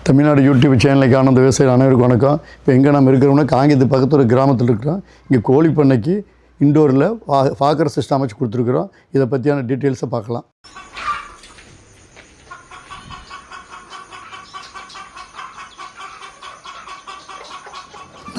Tamil Nadu YouTube சேனலுக்கு ஆனந்த விவசாயிகள் அனைவருக்கும் வணக்கம். இப்போ எங்கே நம்ம இருக்கிறோம்னா காங்கேயத்து பக்கத்து ஒரு கிராமத்தில் இருக்கிறோம். இங்கே கோழி பண்ணைக்கு இண்டோரில் ஃபாகர் சிஸ்டம் அமைச்சு கொடுத்துருக்குறோம். இதை பற்றியான டீட்டெயில்ஸை பார்க்கலாம்.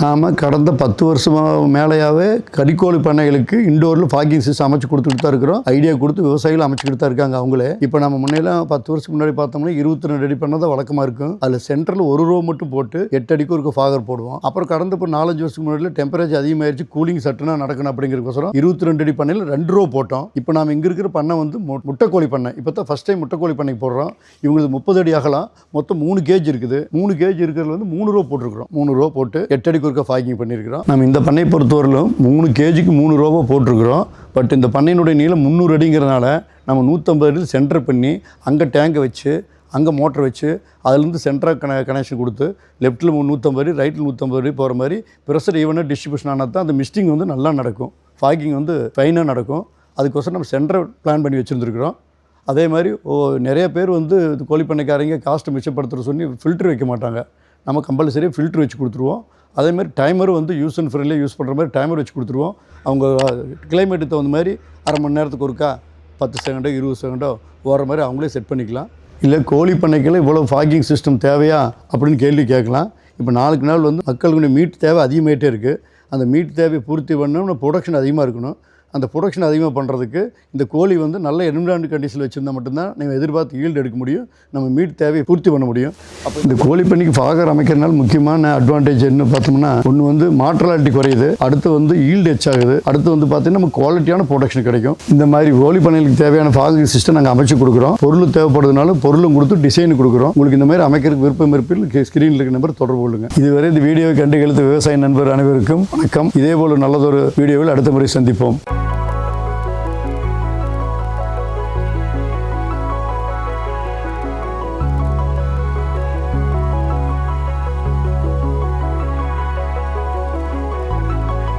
நாம் கடந்த 10 வருஷமாக மேலேயாவே கறிக்கோழி பண்ணைகளுக்கு இண்டோரில் ஃபாகிங் சிஸ்டம் அமைச்சு கொடுத்துட்டு தான் இருக்கிறோம். ஐடியா கொடுத்து விவசாயிகள் அமைச்சுக்கிட்டு தான் இருக்காங்க அவங்களே. இப்போ நம்ம முன்னெல்லாம் 10 வருஷத்துக்கு முன்னாடி பார்த்தோம்னா 22 அடி பண்ண தான் வழக்கமாக இருக்கும். அதில் சென்டரில் ஒரு ரோ மட்டும் போட்டு 8 அடிக்கு ஒரு ஃபாகர் போடுவோம். அப்புறம் கடந்த இப்போ 4-5 வருஷத்துக்கு முன்னாடி டெம்பரேச்சர் அதிகமாகிடுச்சு, கூலிங் சட்டுனா நடக்கணும் அப்படிங்கிறதுக்கோசரம் 22 அடி பண்ணையில் 2 ரோ போட்டோம். இப்போ நாம் இங்கே இருக்கிற பண்ணை வந்து முட்டைக்கோழி பண்ணை. இப்போ தான் ஃபஸ்ட் டைம் முட்டைக்கோழி பண்ணைக்கு போடுறோம். இவங்களுக்கு 30 அடி ஆகலாம். மொத்தம் 3 கேஜ் இருக்குது. 3 கேஜ் இருக்கிறதுல வந்து 3 ரோ போட்டிருக்கிறோம். 3 ரோ போட்டு 8 அடிக்கு ஒருக்க ஃபாகிங் பண்ணியிருக்கிறோம். நம்ம இந்த பண்ணை பொறுத்தவரையிலும் 3 கேஜிக்கு 3 ரோவை போட்டிருக்கிறோம். பட் இந்த பண்ணையினுடைய நீளம் 300 அடிங்கிறதுனால நம்ம 150 அடியில் சென்டர் பண்ணி அங்கே டேங்கை வச்சு அங்கே மோட்டர் வச்சு அதுலேருந்து சென்டராக கனெக்ஷன் கொடுத்து லெஃப்ட்டில் 150 அடி ரைட்டில் 150 அடி போகிற மாதிரி ப்ரெஷர் ஈவனாக டிஸ்ட்ரிபியூஷன் ஆனால் தான் அந்த மிஸ்டிங் வந்து நல்லா நடக்கும், ஃபாகிங் வந்து ஃபைனாக நடக்கும். அதுக்கோசரம் நம்ம சென்டரை பிளான் பண்ணி வச்சுருந்துருக்குறோம். அதே மாதிரி நிறைய பேர் வந்து கோழி பண்ணைக்காரங்க காஸ்ட்டை மிச்சப்படுத்துகிற சொல்லி ஃபில்ட்ரு வைக்க மாட்டாங்க. நம்ம கம்பல்சரியாக ஃபில்ட்ரு வச்சு கொடுத்துருவோம். அதேமாதிரி டைமரும் வந்து யூஸ் அண்ட் ஃப்ரெண்ட்லியாக யூஸ் பண்ணுற மாதிரி டைமர் வச்சு கொடுத்துருவோம். அவங்க கிளைமேட்டுக்கு தகுந்த மாதிரி அரை மணி நேரத்துக்கு ஒருக்கா 10 செகண்டோ 20 செகண்டோ ஓடுற மாதிரி அவங்களே செட் பண்ணிக்கலாம். இல்லை கோழி பண்ணைக்கெல்லாம் இவ்வளோ ஃபாகிங் சிஸ்டம் தேவையா அப்படின்னு கேள்வி கேட்கலாம். இப்போ நாளுக்கு நாள் வந்து மக்களுக்கு மீட் தேவை அதிகமாகிட்டே இருக்குது. அந்த மீட் தேவையை பூர்த்தி பண்ணணும்னா ப்ரொடக்ஷன் அதிகமாக இருக்கணும். அந்த ப்ரொடக்ஷன் அதிகமாக பண்ணுறதுக்கு இந்த கோழி வந்து நல்ல என்விரான்மெண்ட் கண்டிஷனில் வச்சுருந்தா மட்டும்தான் நம்ம எதிர்பார்த்து ஈல்டு எடுக்க முடியும், நம்ம மீட் தேவையை பூர்த்தி பண்ண முடியும். அப்போ இந்த கோழி பண்ணைக்கு ஃபாகர் அமைக்கிறதுனால முக்கியமான அட்வான்டேஜ் என்ன பார்த்தோம்னா, ஒன்று வந்து மார்டலாலிட்டி குறையுது, அடுத்து வந்து ஈல்டு எச்சாகுது, அடுத்து வந்து பார்த்தீங்கன்னா நமக்கு குவாலிட்டியான ப்ரொடக்ஷன் கிடைக்கும். இந்த மாதிரி கோழி பண்ணைகளுக்கு தேவையான ஃபாகர் சிஸ்டம் நாங்கள் அமைச்சு கொடுக்குறோம். பொருள் தேவைப்படுறதுனால பொருளும் கொடுத்து டிசைன் கொடுக்குறோம். உங்களுக்கு இந்த மாதிரி அமைக்கிறதுக்கு விருப்பம் இருப்பில் ஸ்க்ரீனில் இருக்க நம்பர் தொடர்பு கொள்ளுங்கள். இதுவரை இந்த வீடியோவை கண்டு எழுத்து விவசாய நண்பர் அனைவருக்கும் வணக்கம். இதேபோல் நல்லதொரு வீடியோவில் அடுத்த முறை சந்திப்போம்.